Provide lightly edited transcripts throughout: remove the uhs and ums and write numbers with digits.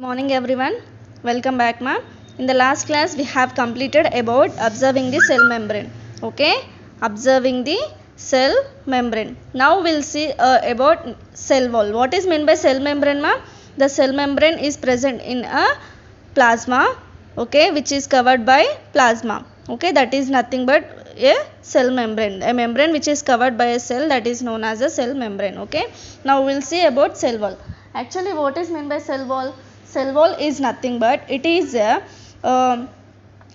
Morning everyone, welcome back ma. In the last class we have completed about observing the cell membrane. Okay, observing the cell membrane. Now we'll see about cell wall. What is meant by cell membrane ma? The cell membrane is present in a plasma, okay, which is covered by plasma. Okay, that is nothing but a cell membrane, a membrane which is covered by a cell, that is known as a cell membrane. Okay, now we'll see about cell wall. Actually, what is meant by cell wall? Cell wall is nothing but it is a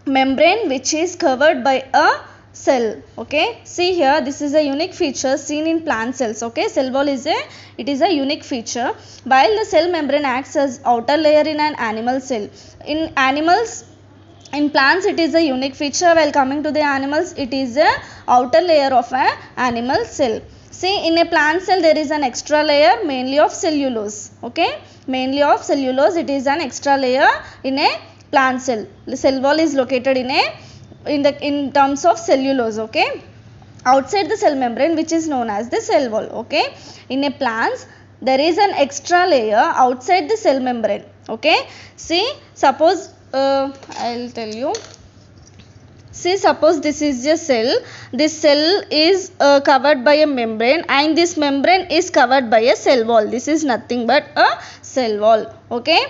membrane which is covered by a cell. Okay, see here, this is a unique feature seen in plant cells. Okay, cell wall is a unique feature. While the cell membrane acts as outer layer in an animal cell, in animals, in plants it is a unique feature. While coming to the animals, it is a outer layer of an animal cell. See, in a plant cell there is an extra layer mainly of cellulose. Okay, mainly of cellulose, it is an extra layer in a plant cell. The cell wall is located in terms of cellulose. Okay, outside the cell membrane, which is known as the cell wall. Okay, in a plants there is an extra layer outside the cell membrane. Okay, see, suppose I'll tell you. See, suppose this is a cell. This cell is covered by a membrane, and this membrane is covered by a cell wall. This is nothing but a cell wall. Okay,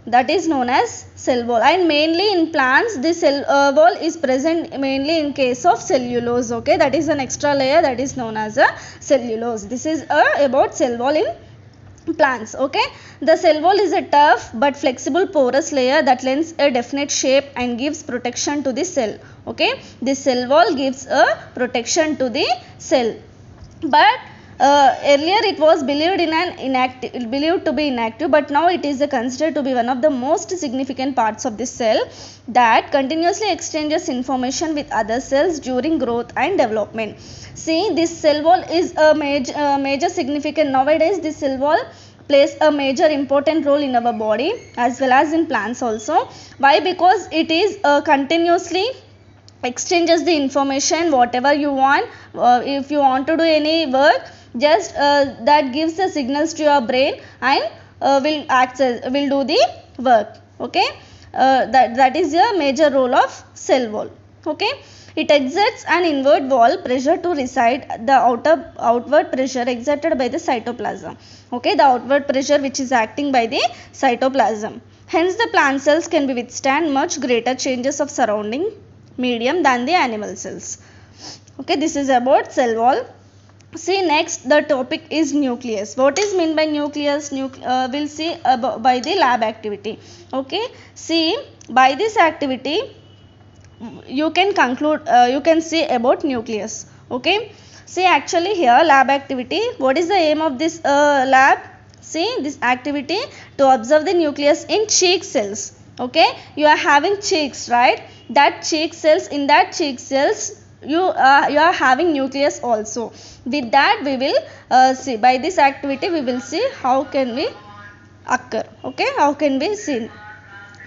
that is known as cell wall. And mainly in plants, this cell wall is present mainly in case of cellulose. Okay, that is an extra layer that is known as a cellulose. This is about cell wall in plants. Okay, the cell wall is a tough but flexible porous layer that lends a definite shape and gives protection to the cell. Okay, this cell wall gives a protection to the cell, but earlier it was believed to be inactive, but now it is considered to be one of the most significant parts of the cell that continuously exchanges information with other cells during growth and development. See, this cell wall is a major significant. Nowadays this cell wall plays a major important role in our body as well as in plants also. Why? Because it is continuously exchanges the information whatever you want. If you want to do any work, just that gives the signals to your brain and will do the work. Okay, that is a major role of cell wall. Okay, it exerts an inward wall pressure to reside the outward pressure exerted by the cytoplasm. Okay, the outward pressure which is acting by the cytoplasm. Hence the plant cells can be withstand much greater changes of surrounding medium than the animal cells. Okay, this is about cell wall. See, next the topic is nucleus. What is meant by nucleus? We'll see by the lab activity. Okay, see, by this activity you can conclude, you can see about nucleus. Okay, see, actually here lab activity, what is the aim of this lab? See, this activity to observe the nucleus in cheek cells. Okay, you are having cheeks, right? That cheek cells, in that cheek cells you are having nucleus also. With that we will see, by this activity we will see how can we occur. Okay, how can we see.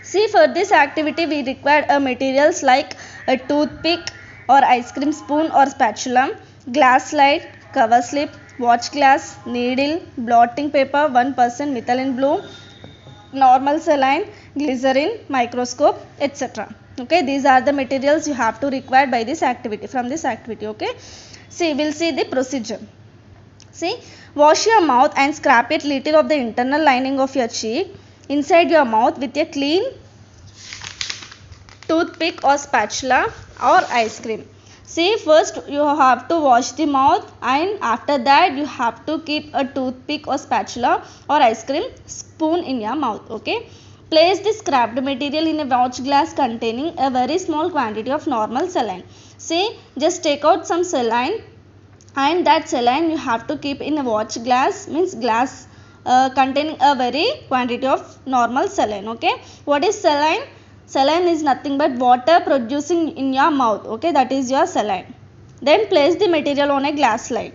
See, for this activity we require materials like a toothpick or ice cream spoon or spatula, glass slide, cover slip, watch glass, needle, blotting paper, 1% methylene blue, normal saline, glycerin, microscope, etc. Okay, these are the materials you have to require by this activity, from this activity. Okay, see, we'll see the procedure. See, wash your mouth and scrape it little of the internal lining of your cheek inside your mouth with a clean toothpick or spatula or ice cream. See, first you have to wash the mouth, and after that you have to keep a toothpick or spatula or ice cream spoon in your mouth. Okay, place the scraped material in a watch glass containing a very small quantity of normal saline. See, just take out some saline, and that saline you have to keep in a watch glass, means glass containing a very quantity of normal saline. Okay, what is saline? Saline is nothing but water producing in your mouth. Okay, that is your saline. Then place the material on a glass slide.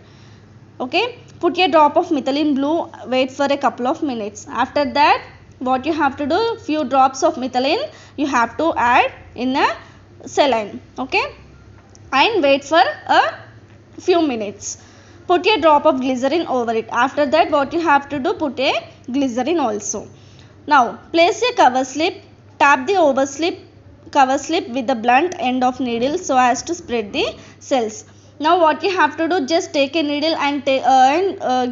Okay, put a drop of methylene blue, wait for a couple of minutes. After that, what you have to do, few drops of methylene you have to add in a saline. Okay, and wait for a few minutes. Put a drop of glycerin over it. After that, what you have to do, put a glycerin also. Now place a cover slip, tap the cover slip with the blunt end of needle so as to spread the cells. Now what you have to do, just take a needle and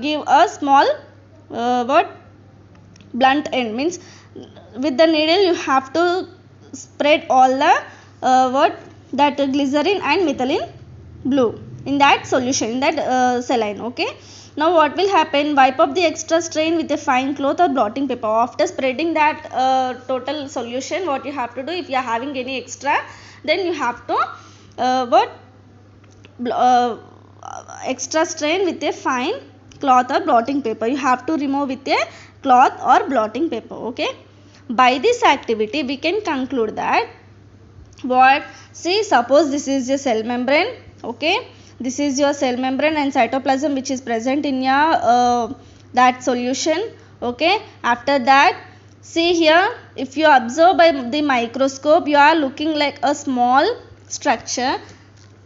give a small blunt end, means with the needle you have to spread all the that glycerin and methylene blue in that solution, in that saline. Okay, now what will happen, wipe up the extra strain with a fine cloth or blotting paper. After spreading that total solution, what you have to do, if you are having any extra, then you have to extra strain with a fine cloth or blotting paper. You have to remove with a cloth or blotting paper. Okay, by this activity we can conclude that what, see, suppose this is your cell membrane. Okay, this is your cell membrane and cytoplasm which is present in your that solution. Okay, after that, see here, if you observe by the microscope, you are looking like a small structure,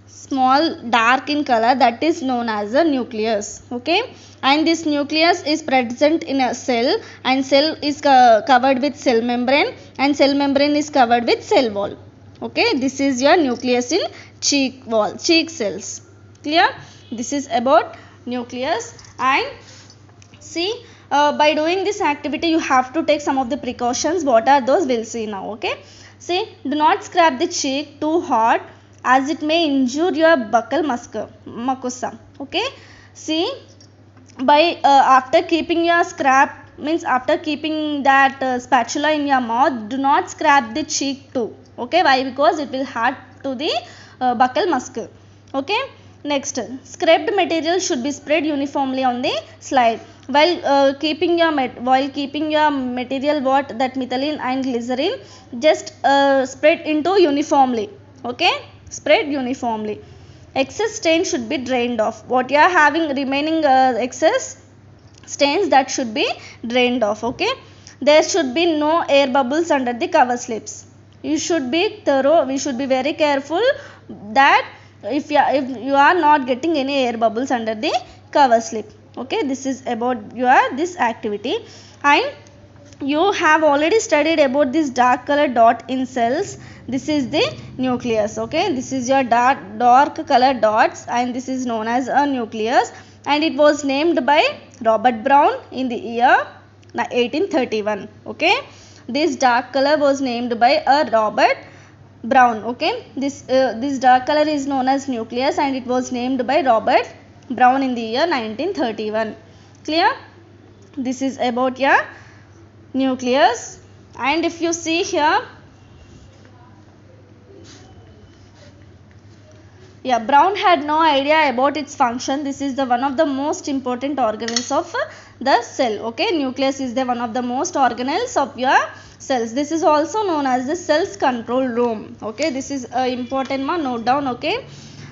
small dark in color, that is known as a nucleus. Okay, and this nucleus is present in a cell, and cell is covered with cell membrane, and cell membrane is covered with cell wall. Okay, this is your nucleus in cheek wall, cheek cells. Clear? This is about nucleus. And see, by doing this activity you have to take some of the precautions. What are those? We'll see now. Okay, see, do not scrap the cheek too hard as it may injure your buccal mucosa. Okay, see, by after keeping your scrap, means after keeping that spatula in your mouth, do not scrap the cheek too. Okay, why? Because it will hurt to the buccal muscle. Okay, next, scraped material should be spread uniformly on the slide. While keeping your material, what, that methylene and glycerin, just spread into uniformly. Okay, spread uniformly. Excess stain should be drained off. What you are having remaining excess stains, that should be drained off. Okay, there should be no air bubbles under the cover slips. You should be thorough, we should be very careful that if you are not getting any air bubbles under the cover slip. Okay, this is about your this activity. And you have already studied about this dark color dot in cells. This is the nucleus. Okay, this is your dark color dots, and this is known as a nucleus, and it was named by Robert Brown in the year 1831. Okay, this dark color was named by a Robert Brown. Okay, this dark color is known as nucleus, and it was named by Robert Brown in the year 1931. Clear? This is about your nucleus. And if you see here, yeah, Brown had no idea about its function. This is the one of the most important organelles of the cell. Okay, nucleus is the one of the most organelles of your cells. This is also known as the cells control room. Okay, this is important one, note down. Okay,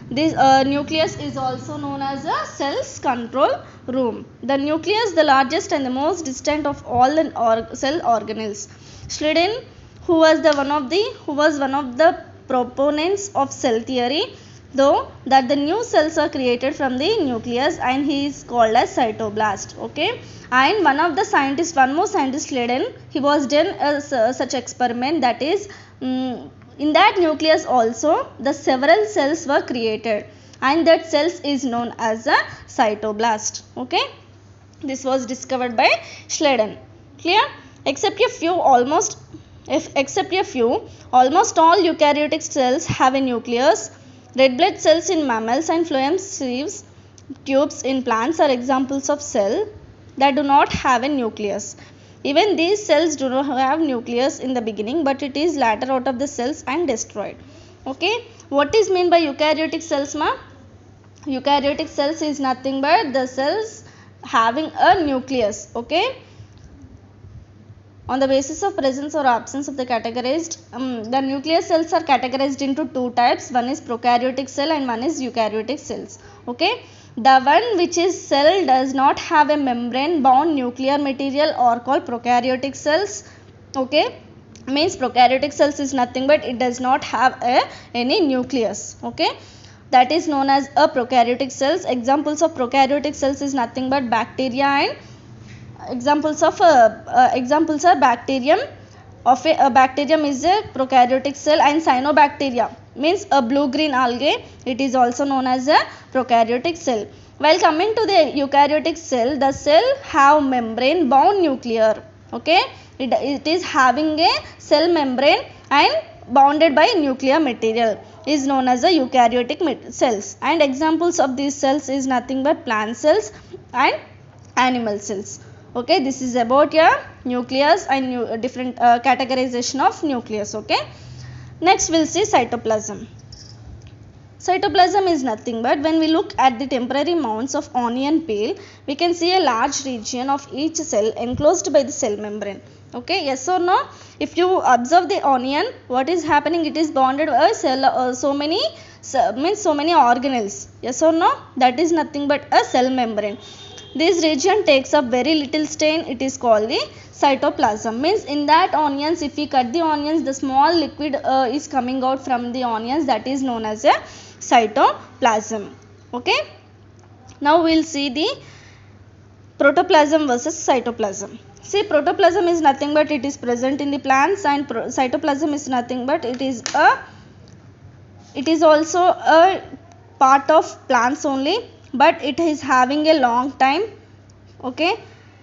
this nucleus is also known as a cells control room. The nucleus, the largest and the most distant of all the cell organelles. Schleiden, who was one of the proponents of cell theory, though, that the new cells are created from the nucleus, and he is called as cytoblast. Okay, and one more scientist, Schleiden, he was done such experiment, that is in that nucleus also the several cells were created, and that cells is known as a cytoblast. Okay, this was discovered by Schleiden. Clear? Except a few, almost all eukaryotic cells have a nucleus. Red blood cells in mammals and phloem sieves tubes in plants are examples of cells that do not have a nucleus. Even these cells do not have nucleus in the beginning, but it is later out of the cells and destroyed. Okay, what is meant by eukaryotic cells, ma? Eukaryotic cells is nothing but the cells having a nucleus. Okay, on the basis of presence or absence of the categorized, the nucleus cells are categorized into two types. One is prokaryotic cell and one is eukaryotic cells. Okay, the one which is cell does not have a membrane bound nuclear material are called prokaryotic cells. Okay, means prokaryotic cells is nothing but it does not have any nucleus. Okay, that is known as a prokaryotic cells. Examples of prokaryotic cells is nothing but bacteria and examples are bacterium. A bacterium is a prokaryotic cell, and cyanobacteria means a blue green algae, it is also known as a prokaryotic cell. While coming to the eukaryotic cell, the cell have membrane bound nuclear. Okay, it is having a cell membrane and bounded by nuclear material, is known as the eukaryotic cells. And examples of these cells is nothing but plant cells and animal cells. Okay, this is about your nucleus and different categorization of nucleus. Okay, next we'll see cytoplasm. Cytoplasm is nothing but, when we look at the temporary mounds of onion peel, we can see a large region of each cell enclosed by the cell membrane. Okay, yes or no? If you observe the onion, what is happening? It is bonded by cell, so many organelles. Yes or no? That is nothing but a cell membrane. This region takes up very little stain. It is called the cytoplasm. Means in that onions, if we cut the onions, the small liquid is coming out from the onions, that is known as a cytoplasm. Okay, now we'll see the protoplasm versus cytoplasm. See, protoplasm is nothing but it is present in the plants, and cytoplasm is nothing but it is also a part of plants only, but it is having a long time. Okay,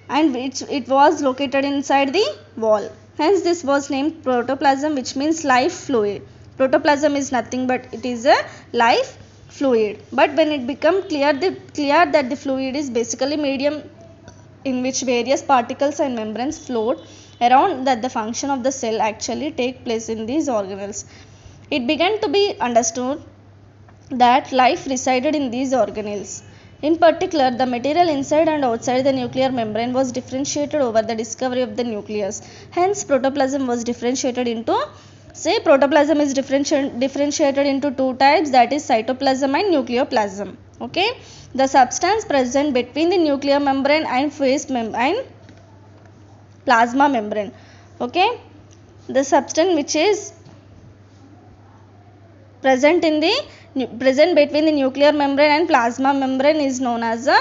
and it was located inside the wall, hence this was named protoplasm, which means life fluid. Protoplasm is nothing but it is a life fluid. But when it become clear that the fluid is basically medium in which various particles and membranes float around, that the function of the cell actually take place in these organelles, it began to be understood that life resided in these organelles. In particular, the material inside and outside the nuclear membrane was differentiated over the discovery of the nucleus. Hence, protoplasm was differentiated into, say, protoplasm is differentiated into two types, that is cytoplasm and nucleoplasm. Okay, the substance present between the nuclear membrane and and plasma membrane. Okay, the substance which is present between the nuclear membrane and plasma membrane is known as a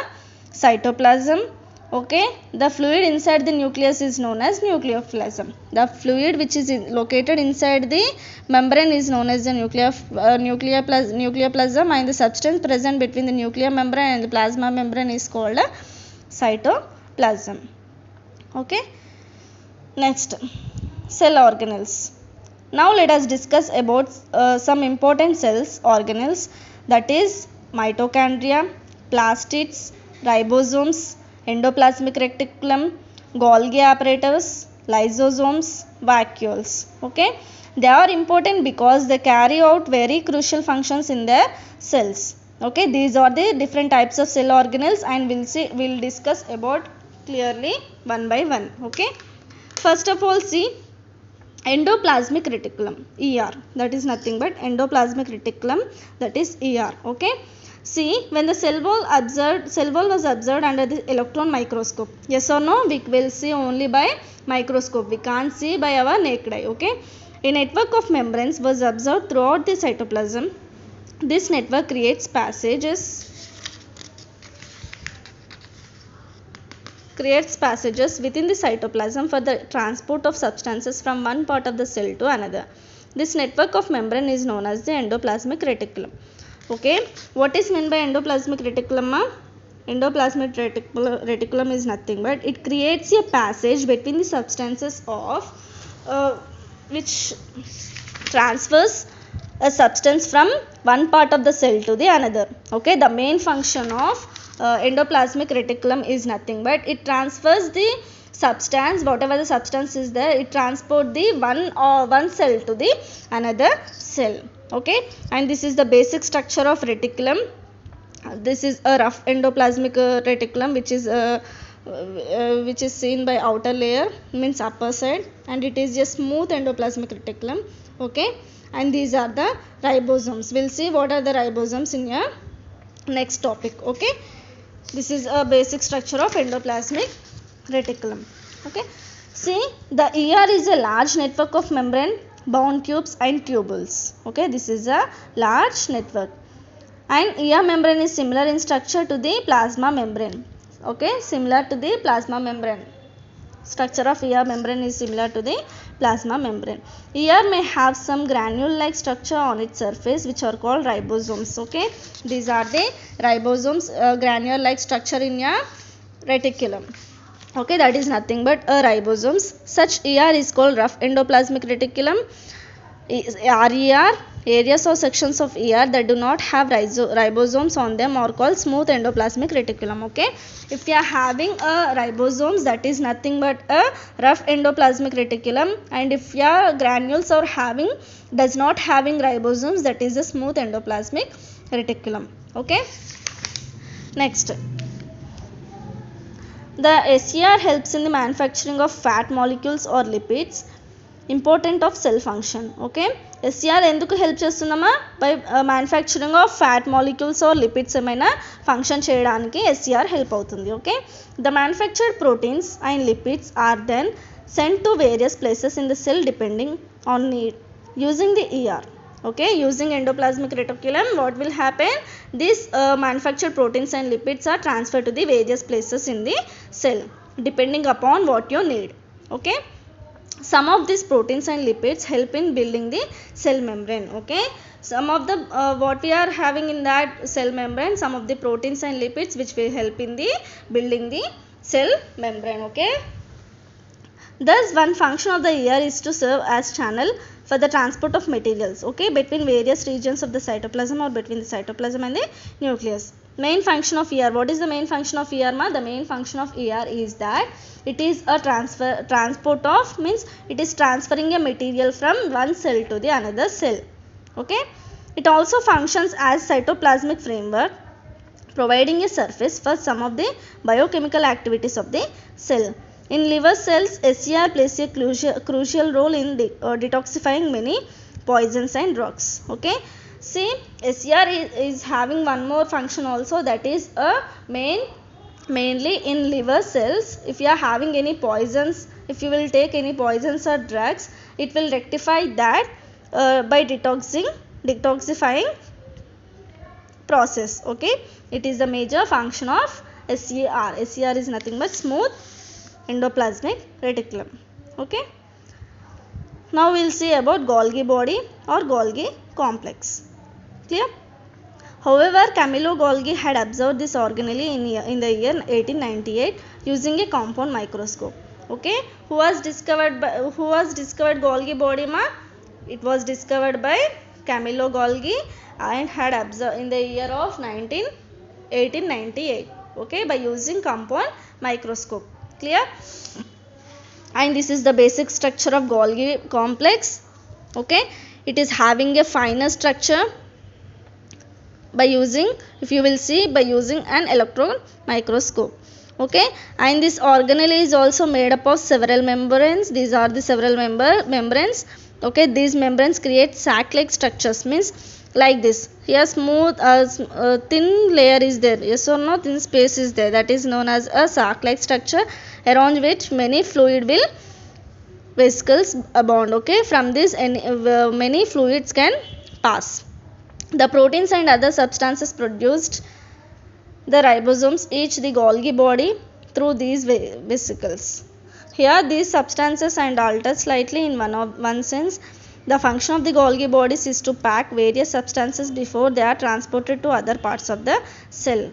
cytoplasm. Okay, the fluid inside the nucleus is known as nucleoplasm. The fluid which is located inside the membrane is known as the nucleoplasm, and the substance present between the nuclear membrane and the plasma membrane is called a cytoplasm. Okay, next, cell organelles. Now let us discuss about some important cells organelles, that is mitochondria, plastids, ribosomes, endoplasmic reticulum, Golgi apparatus, lysosomes, vacuoles. Okay, they are important because they carry out very crucial functions in their cells. Okay, these are the different types of cell organelles, and we'll discuss about clearly one by one. Okay, first of all, see endoplasmic reticulum, ER, that is nothing but endoplasmic reticulum, that is ER. Okay, see, when the cell wall was observed under the electron microscope, yes or no? We will see only by microscope, we can't see by our naked eye. Okay, a network of membranes was observed throughout the cytoplasm. This network creates passages within the cytoplasm for the transport of substances from one part of the cell to another. This network of membrane is known as the endoplasmic reticulum. Okay, what is meant by endoplasmic reticulum? Endoplasmic reticulum is nothing but it creates a passage between the substances of which transfers a substance from one part of the cell to the another. Okay, the main function of endoplasmic reticulum is nothing but it transfers the substance, whatever the substance is there, it transport the one cell to the another cell. Okay, and this is the basic structure of reticulum. This is a rough endoplasmic reticulum which is seen by outer layer, means upper side, and it is a smooth endoplasmic reticulum. Okay, and these are the ribosomes. We'll see what are the ribosomes in your next topic. Okay, this is a basic structure of endoplasmic reticulum. Okay, see, the ER is a large network of membrane bound tubes and tubules. Okay, this is a large network, and ER membrane is similar in structure to the plasma membrane. Okay, similar to the plasma membrane. structure of ER membrane is similar to the plasma membrane. ER may have some granule-like structure on its surface which are called ribosomes. Okay, these are the ribosomes, granule-like structure in your reticulum. Okay, that is nothing but a ribosomes. Such ER is called rough endoplasmic reticulum. RER, areas or sections of ER that do not have ribosomes on them are called smooth endoplasmic reticulum. Okay, if you are having a ribosomes, that is nothing but a rough endoplasmic reticulum, and if your granules are having does not having ribosomes, that is a smooth endoplasmic reticulum. Okay, next, the SER helps in the manufacturing of fat molecules or lipids. Important of cell function. Okay, SER ఎందుకు help చేస్తుందమ్మా? By manufacturing of fat molecules or lipids ఏమైనా function చేయడానికి SER help అవుతుంది. Okay, the manufactured proteins and lipids are then sent to various places in the cell depending on need using the ER. Okay, using endoplasmic reticulum, what will happen? These manufactured proteins and lipids are transferred to the various places in the cell depending upon what you need. Okay, some of these proteins and lipids help in building the cell membrane. Okay, some of the what we are having in that cell membrane, some of the proteins and lipids which will help in the building the cell membrane. Okay, thus one function of the ER is to serve as channel for the transport of materials, okay, between various regions of the cytoplasm or between the cytoplasm and the nucleus. Main function of ER, what is the main function of ER ma? The main function of ER is that it is a transport of, means it is transferring a material from one cell to the another cell. Okay, it also functions as cytoplasmic framework, providing a surface for some of the biochemical activities of the cell. In liver cells, SER plays a crucial role in detoxifying many poisons and drugs. Okay, see, SER is having one more function also, that is a mainly in liver cells. If you are having any poisons, if you will take any poisons or drugs, it will rectify that by detoxifying process. Okay, it is the major function of SER. SER is nothing but smooth endoplasmic reticulum. Okay, now we will see about Golgi body or Golgi complex. Clear? However, Camillo Golgi had observed this organelle in the year 1898 using a compound microscope. Okay, who was discovered Golgi body ma? It was discovered by Camillo Golgi and had observed in the year of 1898. Okay, by using compound microscope. Clear? And this is the basic structure of Golgi complex. Okay, it is having a finer structure by using, if you will see, by using an electron microscope. Okay, and this organelle is also made up of several membranes. These are the several membranes. Okay, these membranes create sac-like structures, means like this. Here smooth thin layer is there, yes or no, thin space is there, that is known as a sac-like structure around which many fluid will vesicles abound. Okay, from this many fluids can pass. The proteins and other substances produced the ribosomes each the Golgi body through these vesicles. Here these substances and alter slightly in one sense. The function of the Golgi bodies is to pack various substances before they are transported to other parts of the cell.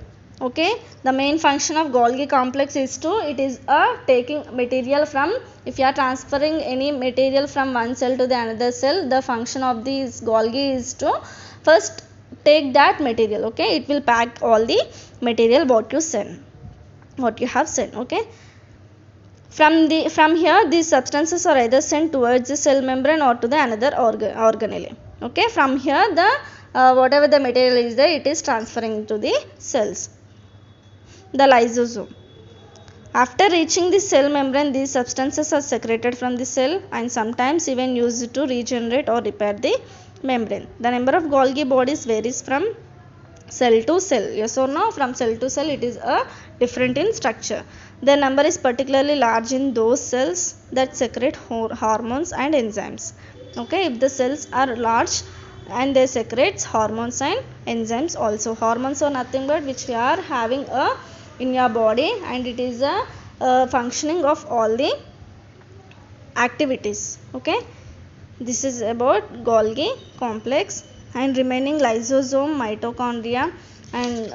Okay, the main function of Golgi complex is to, it is a taking material from, if you are transferring any material from one cell to the another cell, the function of this Golgi is to first take that material. Okay, it will pack all the material what you have sent. Okay, from here these substances are either sent towards the cell membrane or to the another organelle. Okay, from here the whatever the material is there, it is transferring to the cells. The lysosome, after reaching the cell membrane, these substances are secreted from the cell and sometimes even used to regenerate or repair the membrane. The number of Golgi bodies varies from cell to cell, yes or no? From cell to cell it is different in structure. The number is particularly large in those cells that secrete hormones and enzymes. Okay, if the cells are large and they secrete hormones and enzymes also. Hormones are nothing but which we are having in your body, and it is functioning of all the activities. Okay, this is about Golgi complex, and remaining lysosome, mitochondria, and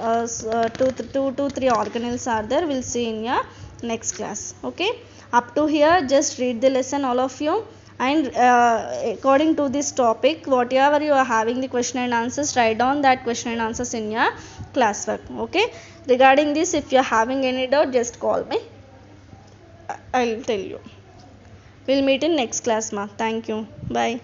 2 to 3 organelles are there. We'll see in your next class. Okay, up to here just read the lesson all of you, and according to this topic whatever you are having the question and answers, write down that question and answers in your classwork. Okay, regarding this if you are having any doubt just call me, I'll tell you. We'll meet in next class, ma. Thank you. Bye.